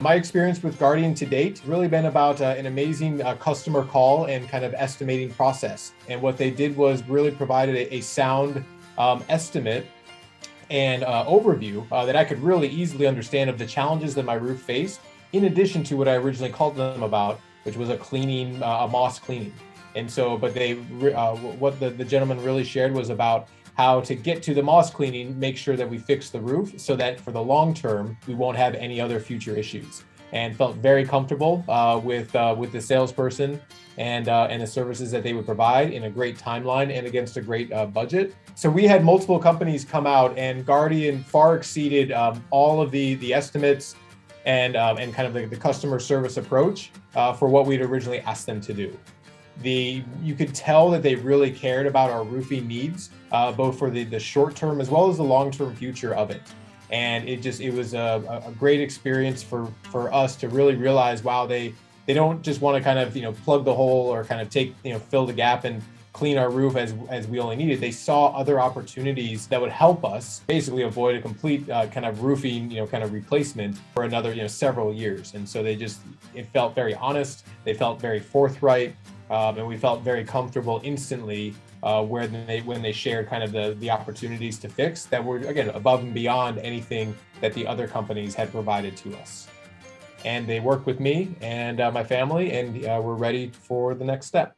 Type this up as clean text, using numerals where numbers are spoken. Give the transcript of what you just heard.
My experience with Guardian to date has really been about an amazing customer call and kind of estimating process. And what they did was really provided a sound estimate and overview that I could really easily understand of the challenges that my roof faced, in addition to what I originally called them about, which was a moss cleaning. And so, but what the gentleman really shared was about how to get to the moss cleaning, make sure that we fix the roof so that for the long term, we won't have any other future issues. And felt very comfortable with the salesperson and the services that they would provide in a great timeline and against a great budget. So we had multiple companies come out, and Guardian far exceeded all of the estimates and kind of the customer service approach for what we'd originally asked them to do. You could tell that they really cared about our roofing needs, both for the short term as well as the long term future of it. And it was a great experience for us to really realize, wow, they don't just want to kind of plug the hole or kind of fill the gap and clean our roof as we only needed. They saw other opportunities that would help us basically avoid a complete kind of roofing kind of replacement for another several years. And so it felt very honest. They felt very forthright. And we felt very comfortable instantly when they shared kind of the opportunities to fix that were, again, above and beyond anything that the other companies had provided to us. And they worked with me and my family, and we're ready for the next step.